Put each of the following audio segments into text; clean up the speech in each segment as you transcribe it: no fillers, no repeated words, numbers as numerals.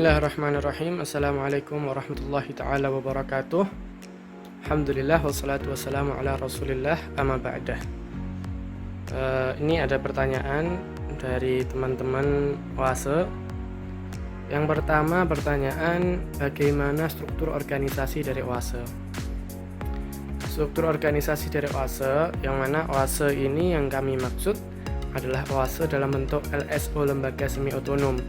Bismillahirrahmanirrahim. Assalamualaikum warahmatullahi ta'ala wabarakatuh. Alhamdulillah wassalatu wassalamu ala rasulillah amma ba'dah. Ini ada pertanyaan dari teman-teman OASE. Yang pertama pertanyaan, bagaimana struktur organisasi dari OASE? Struktur organisasi dari OASE, yang mana OASE ini yang kami maksud adalah OASE dalam bentuk LSO, lembaga semi otonom.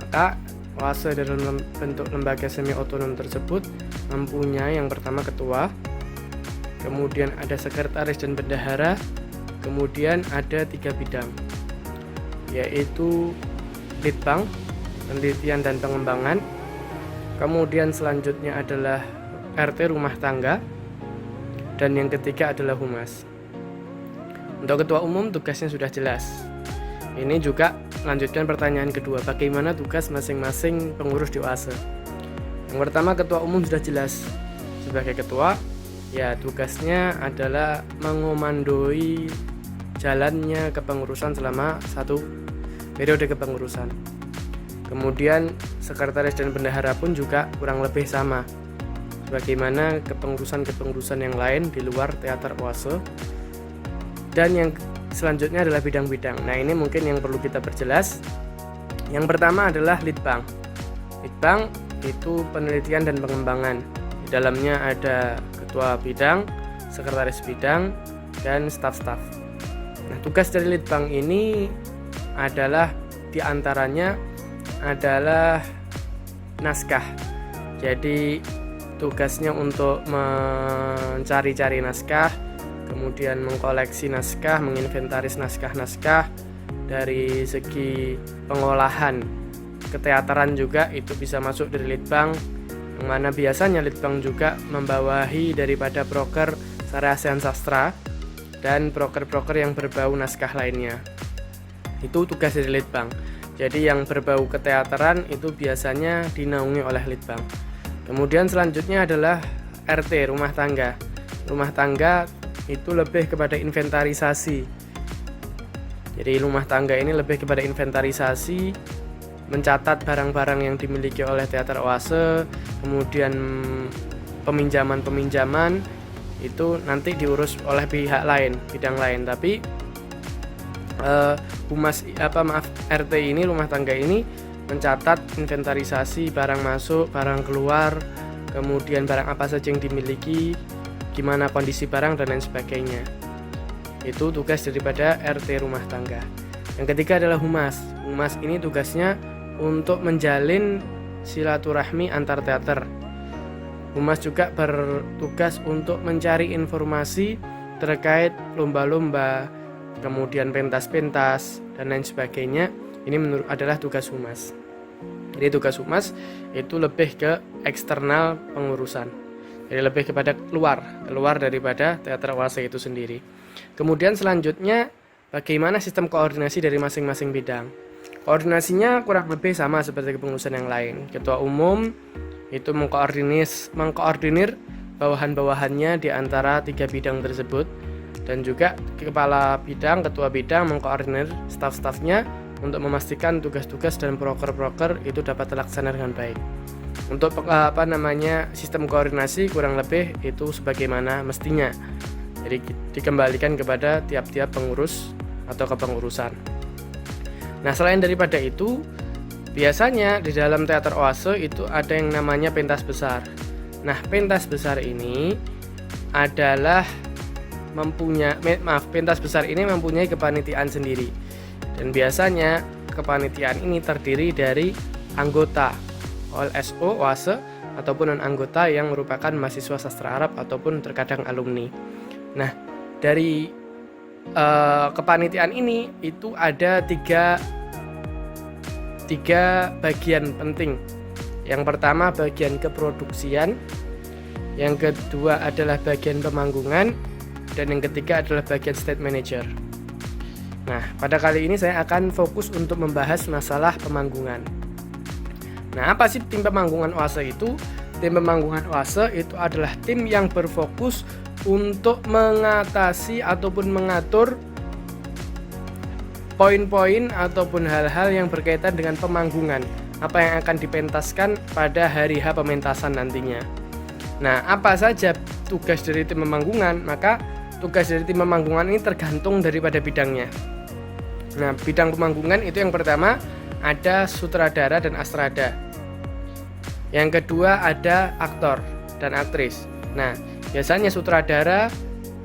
Maka OASE dalam bentuk lembaga semi otonom tersebut mempunyai yang pertama ketua, kemudian ada sekretaris dan bendahara, kemudian ada 3 bidang, yaitu litbang, penelitian dan pengembangan, kemudian selanjutnya adalah RT rumah tangga, dan yang ketiga adalah humas. Untuk ketua umum tugasnya sudah jelas. Ini juga lanjutkan pertanyaan kedua, bagaimana tugas masing-masing pengurus di OASE. Yang pertama, ketua umum sudah jelas. Sebagai ketua, ya tugasnya adalah mengomandoi jalannya kepengurusan selama 1 periode kepengurusan. Kemudian sekretaris dan bendahara pun juga kurang lebih sama, sebagaimana kepengurusan-kepengurusan yang lain di luar teater OASE. Dan yang selanjutnya adalah bidang-bidang. Nah, ini mungkin yang perlu kita perjelas. Yang pertama adalah litbang. Litbang itu penelitian dan pengembangan. Di dalamnya ada ketua bidang, sekretaris bidang, dan staf-staf. Nah, tugas dari litbang ini adalah diantaranya adalah naskah. Jadi tugasnya untuk mencari-cari naskah, kemudian mengkoleksi naskah, menginventaris naskah-naskah. Dari segi pengolahan keteateran juga itu bisa masuk dari litbang, yang mana biasanya litbang juga membawahi daripada proker Sarasehan Sastra dan proker-proker yang berbau naskah lainnya. Itu tugas dari litbang. Jadi yang berbau keteateran itu biasanya dinaungi oleh litbang. Kemudian selanjutnya adalah RT rumah tangga. Rumah tangga itu lebih kepada inventarisasi. Jadi rumah tangga ini lebih kepada inventarisasi, mencatat barang-barang yang dimiliki oleh teater OASE, kemudian peminjaman-peminjaman itu nanti diurus oleh pihak lain, bidang lain. Tapi RT ini, rumah tangga ini mencatat inventarisasi barang masuk, barang keluar, kemudian barang apa saja yang dimiliki, gimana kondisi barang dan lain sebagainya. Itu tugas daripada RT rumah tangga. Yang ketiga adalah humas. Humas ini tugasnya untuk menjalin silaturahmi antar teater. Humas juga bertugas untuk mencari informasi terkait lomba-lomba, kemudian pentas-pentas dan lain sebagainya. Ini adalah tugas humas. Jadi tugas humas itu lebih ke eksternal pengurusan. Jadi lebih kepada keluar daripada teater OASE itu sendiri. Kemudian selanjutnya, bagaimana sistem koordinasi dari masing-masing bidang. Koordinasinya kurang lebih sama seperti kepengurusan yang lain. Ketua umum itu mengkoordinir bawahan-bawahannya di antara 3 bidang tersebut, dan juga kepala bidang, ketua bidang mengkoordinir staf-stafnya untuk memastikan tugas-tugas dan proker-proker itu dapat terlaksana dengan baik. Untuk sistem koordinasi kurang lebih itu sebagaimana mestinya. Jadi dikembalikan kepada tiap-tiap pengurus atau kepengurusan. Nah, selain daripada itu, biasanya di dalam teater OASE itu ada yang namanya pentas besar. Nah, pentas besar ini adalah pentas besar ini mempunyai kepanitiaan sendiri. Dan biasanya kepanitiaan ini terdiri dari anggota LSO OASE ataupun non-anggota yang merupakan mahasiswa sastra Arab ataupun terkadang alumni. Nah, dari kepanitiaan ini itu ada tiga bagian penting. Yang pertama bagian keproduksian, yang kedua adalah bagian pemanggungan, dan yang ketiga adalah bagian stage manager. Nah, pada kali ini saya akan fokus untuk membahas masalah pemanggungan. Nah, apa sih tim pemanggungan OASE itu? Tim pemanggungan OASE itu adalah tim yang berfokus untuk mengatasi ataupun mengatur poin-poin ataupun hal-hal yang berkaitan dengan pemanggungan apa yang akan dipentaskan pada hari H pementasan nantinya. Nah, apa saja tugas dari tim pemanggungan? Maka tugas dari tim pemanggungan ini tergantung daripada bidangnya. Nah, bidang pemanggungan itu yang pertama ada sutradara dan astrada. Yang kedua ada aktor dan aktris. Nah, biasanya sutradara,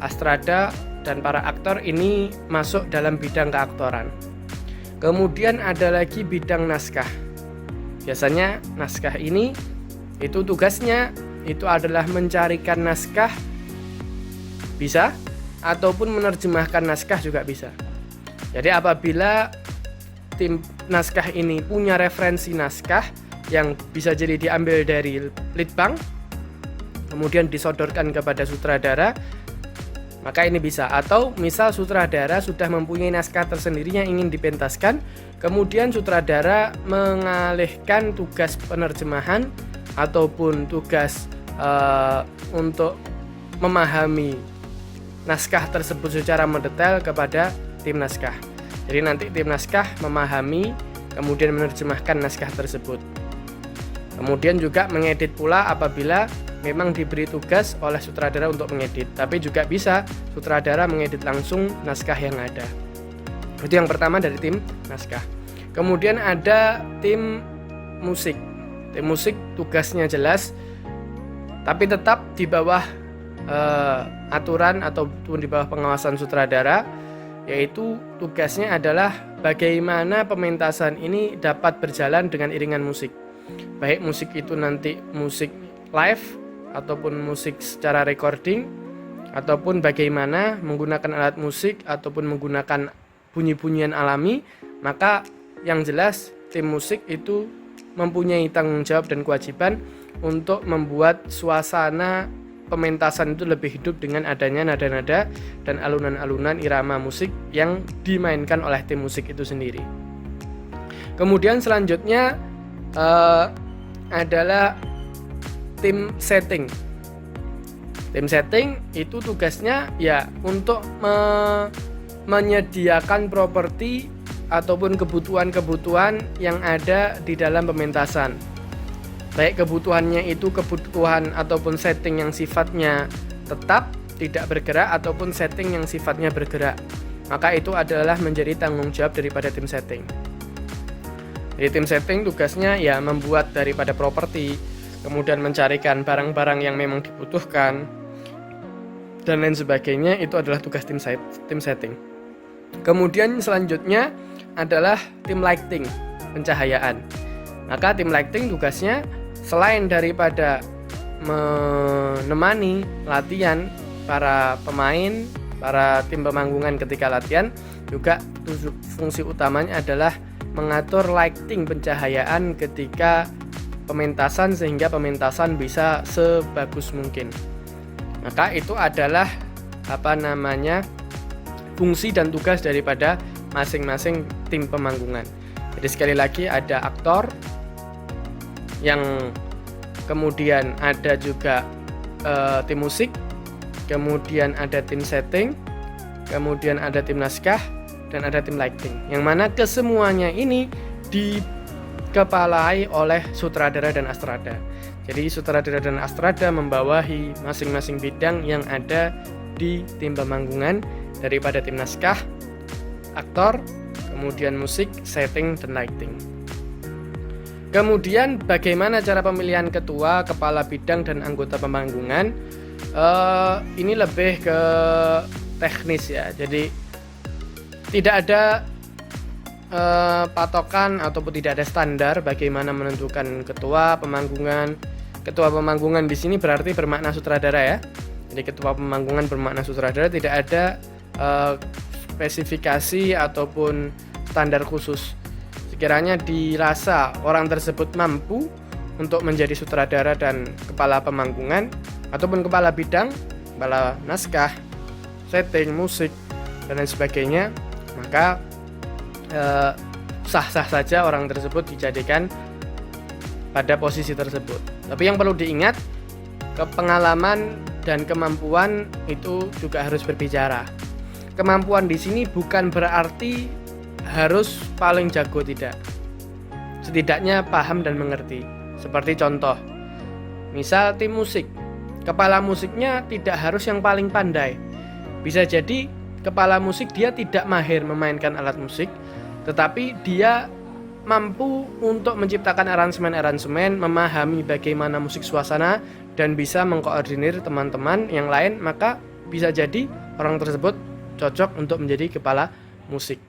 astrada, dan para aktor ini masuk dalam bidang keaktoran. Kemudian ada lagi bidang naskah. Biasanya naskah ini itu tugasnya itu adalah mencarikan naskah bisa ataupun menerjemahkan naskah juga bisa. Jadi apabila tim naskah ini punya referensi naskah yang bisa jadi diambil dari litbang kemudian disodorkan kepada sutradara, maka ini bisa. Atau misal sutradara sudah mempunyai naskah tersendiri yang ingin dipentaskan, kemudian sutradara mengalihkan tugas penerjemahan ataupun tugas untuk memahami naskah tersebut secara mendetail kepada tim naskah. Jadi nanti tim naskah memahami kemudian menerjemahkan naskah tersebut. Kemudian juga mengedit pula apabila memang diberi tugas oleh sutradara untuk mengedit, tapi juga bisa sutradara mengedit langsung naskah yang ada. Itu yang pertama dari tim naskah. Kemudian ada tim musik. Tim musik tugasnya jelas, tapi tetap di bawah aturan ataupun di bawah pengawasan sutradara, yaitu tugasnya adalah bagaimana pementasan ini dapat berjalan dengan iringan musik. Baik musik itu nanti musik live ataupun musik secara recording, ataupun bagaimana menggunakan alat musik ataupun menggunakan bunyi-bunyian alami. Maka yang jelas tim musik itu mempunyai tanggung jawab dan kewajiban untuk membuat suasana pementasan itu lebih hidup dengan adanya nada-nada dan alunan-alunan irama musik yang dimainkan oleh tim musik itu sendiri. Kemudian selanjutnya adalah tim setting. Tim setting itu tugasnya ya untuk menyediakan properti ataupun kebutuhan-kebutuhan yang ada di dalam pementasan. Baik kebutuhannya itu kebutuhan ataupun setting yang sifatnya tetap tidak bergerak ataupun setting yang sifatnya bergerak. Maka itu adalah menjadi tanggung jawab daripada tim setting. Jadi tim setting tugasnya ya membuat daripada properti, kemudian mencarikan barang-barang yang memang dibutuhkan dan lain sebagainya. Itu adalah tugas tim setting. Kemudian selanjutnya adalah tim lighting, pencahayaan. Maka tim lighting tugasnya selain daripada menemani latihan para pemain, para tim pemanggungan ketika latihan, juga fungsi utamanya adalah mengatur lighting, pencahayaan ketika pementasan sehingga pementasan bisa sebagus mungkin. Maka itu adalah fungsi dan tugas daripada masing-masing tim pemanggungan. Jadi sekali lagi ada aktor, yang kemudian ada juga tim musik, kemudian ada tim setting, kemudian ada tim naskah, dan ada tim lighting. Yang mana kesemuanya ini dikepalai oleh sutradara dan astrada. Jadi sutradara dan astrada membawahi masing-masing bidang yang ada di tim pemanggungan daripada tim naskah, aktor, kemudian musik, setting, dan lighting. Kemudian bagaimana cara pemilihan ketua, kepala bidang, dan anggota pemanggungan? Ini lebih ke teknis ya. Jadi tidak ada patokan ataupun tidak ada standar bagaimana menentukan ketua pemanggungan. Ketua pemanggungan di sini berarti bermakna sutradara ya. Jadi ketua pemanggungan bermakna sutradara, tidak ada spesifikasi ataupun standar khusus. Sekiranya dirasa orang tersebut mampu untuk menjadi sutradara dan kepala pemanggungan ataupun kepala bidang, kepala naskah, setting, musik, dan lain sebagainya, maka sah-sah saja orang tersebut dijadikan pada posisi tersebut. Tapi yang perlu diingat, pengalaman dan kemampuan itu juga harus berbicara. Kemampuan di sini bukan berarti harus paling jago, tidak. setidaknya paham dan mengerti. Seperti contoh, misal tim musik, kepala musiknya tidak harus yang paling pandai. Bisa jadi kepala musik dia tidak mahir memainkan alat musik, tetapi dia mampu untuk menciptakan aransemen-aransemen, memahami bagaimana musik suasana, dan bisa mengkoordinir teman-teman yang lain, maka bisa jadi orang tersebut cocok untuk menjadi kepala musik.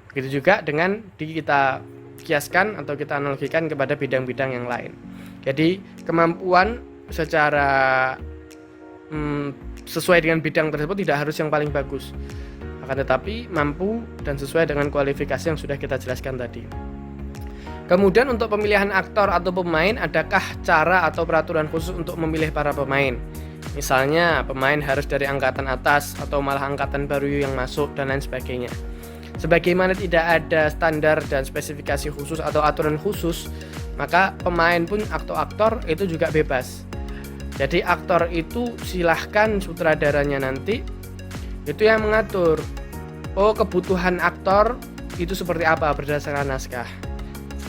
Begitu juga dengan kita kiaskan atau kita analogikan kepada bidang-bidang yang lain. Jadi kemampuan secara sesuai dengan bidang tersebut tidak harus yang paling bagus, akan tetapi mampu dan sesuai dengan kualifikasi yang sudah kita jelaskan tadi. Kemudian untuk pemilihan aktor atau pemain, adakah cara atau peraturan khusus untuk memilih para pemain? Misalnya pemain harus dari angkatan atas atau malah angkatan baru yang masuk dan lain sebagainya. Sebagaimana tidak ada standar dan spesifikasi khusus atau aturan khusus, maka pemain pun atau aktor itu juga bebas. Jadi aktor itu silahkan sutradaranya nanti itu yang mengatur. Oh, kebutuhan aktor itu seperti apa berdasarkan naskah.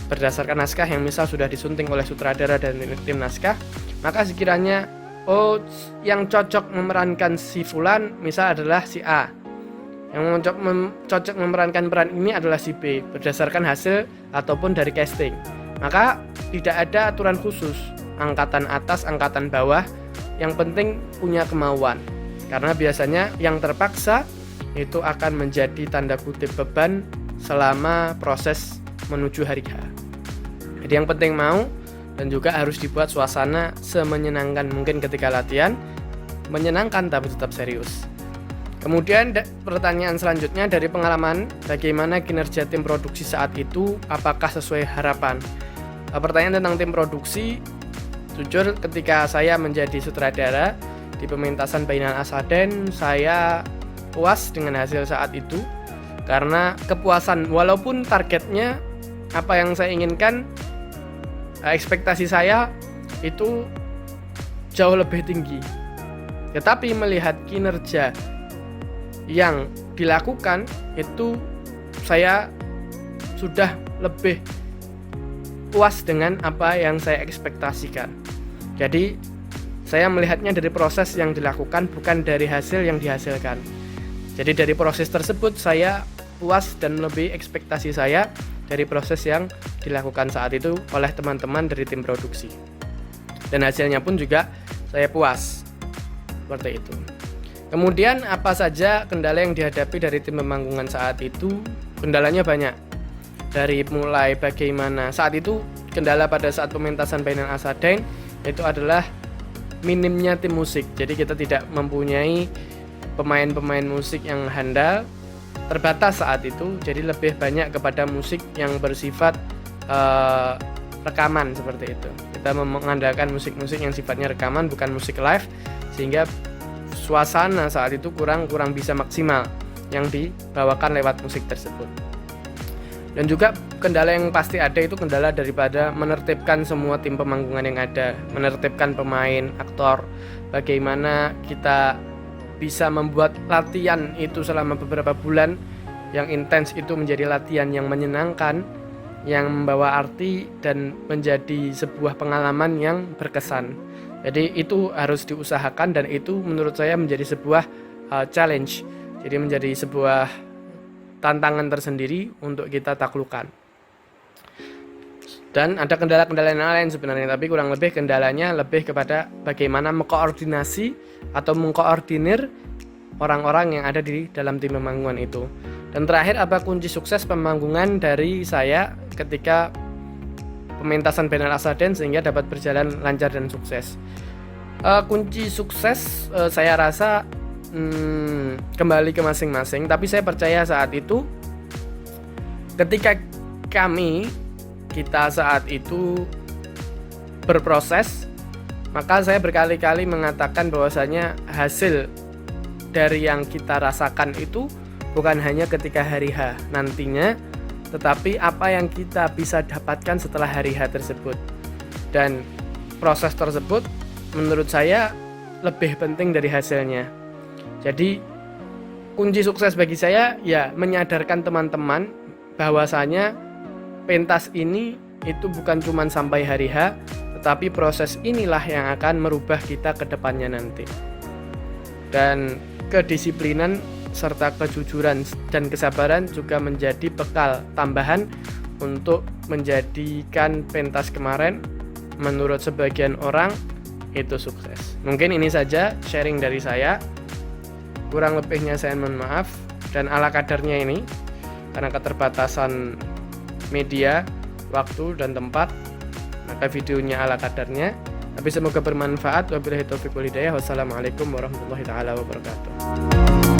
Berdasarkan naskah yang misal sudah disunting oleh sutradara dan tim naskah, maka sekiranya yang cocok memerankan si fulan misal adalah si A, yang cocok memerankan peran ini adalah si B, berdasarkan hasil ataupun dari casting. Maka tidak ada aturan khusus angkatan atas, angkatan bawah, yang penting punya kemauan. Karena biasanya yang terpaksa itu akan menjadi tanda kutip beban selama proses menuju hari H. Jadi yang penting mau, dan juga harus dibuat suasana semenyenangkan mungkin ketika latihan, menyenangkan tapi tetap serius. Kemudian pertanyaan selanjutnya, dari pengalaman bagaimana kinerja tim produksi saat itu, apakah sesuai harapan? Pertanyaan tentang tim produksi, jujur ketika saya menjadi sutradara di pementasan Bainal Asaden, saya puas dengan hasil saat itu, karena kepuasan walaupun targetnya apa yang saya inginkan, ekspektasi saya itu jauh lebih tinggi, tetapi melihat kinerja yang dilakukan itu saya sudah lebih puas dengan apa yang saya ekspektasikan. Jadi saya melihatnya dari proses yang dilakukan, bukan dari hasil yang dihasilkan. Jadi dari proses tersebut saya puas dan lebih ekspektasi saya dari proses yang dilakukan saat itu oleh teman-teman dari tim produksi. Dan hasilnya pun juga saya puas. Seperti itu. Kemudian apa saja kendala yang dihadapi dari tim pemanggungan saat itu? Kendalanya banyak. Dari mulai bagaimana saat itu kendala pada saat pementasan Bainal Asaden itu adalah minimnya tim musik. Jadi kita tidak mempunyai pemain-pemain musik yang handal, terbatas saat itu. Jadi lebih banyak kepada musik yang bersifat rekaman seperti itu. Kita mengandalkan musik-musik yang sifatnya rekaman, bukan musik live, sehingga suasana saat itu kurang bisa maksimal yang dibawakan lewat musik tersebut. Dan juga kendala yang pasti ada itu kendala daripada menertibkan semua tim pemanggungan yang ada, menertibkan pemain, aktor, bagaimana kita bisa membuat latihan itu selama beberapa bulan yang intens itu menjadi latihan yang menyenangkan, yang membawa arti dan menjadi sebuah pengalaman yang berkesan. Jadi itu harus diusahakan, dan itu menurut saya menjadi sebuah challenge. Jadi menjadi sebuah tantangan tersendiri untuk kita taklukkan. Dan ada kendala-kendala yang lain sebenarnya, tapi kurang lebih kendalanya lebih kepada bagaimana mengkoordinasi atau mengkoordinir orang-orang yang ada di dalam tim pemanggungan itu. Dan terakhir, apa kunci sukses pemanggungan dari saya ketika pementasan Bainal Asaden sehingga dapat berjalan lancar dan sukses? Kunci sukses saya rasa kembali ke masing-masing, tapi saya percaya saat itu ketika kita saat itu berproses, maka saya berkali-kali mengatakan bahwasanya hasil dari yang kita rasakan itu bukan hanya ketika hari H nantinya, tetapi apa yang kita bisa dapatkan setelah hari H tersebut. Dan proses tersebut menurut saya lebih penting dari hasilnya. Jadi kunci sukses bagi saya ya menyadarkan teman-teman bahwasanya pentas ini itu bukan cuma sampai hari H, tetapi proses inilah yang akan merubah kita ke depannya nanti. Dan kedisiplinan serta kejujuran dan kesabaran juga menjadi bekal tambahan untuk menjadikan pentas kemarin menurut sebagian orang itu sukses. Mungkin ini saja sharing dari saya. Kurang lebihnya saya mohon maaf, dan ala kadarnya ini karena keterbatasan media, waktu dan tempat, maka videonya ala kadarnya. Tapi semoga bermanfaat. Wabillahi taufiq wal hidayah. Wassalamualaikum warahmatullahi taala wabarakatuh.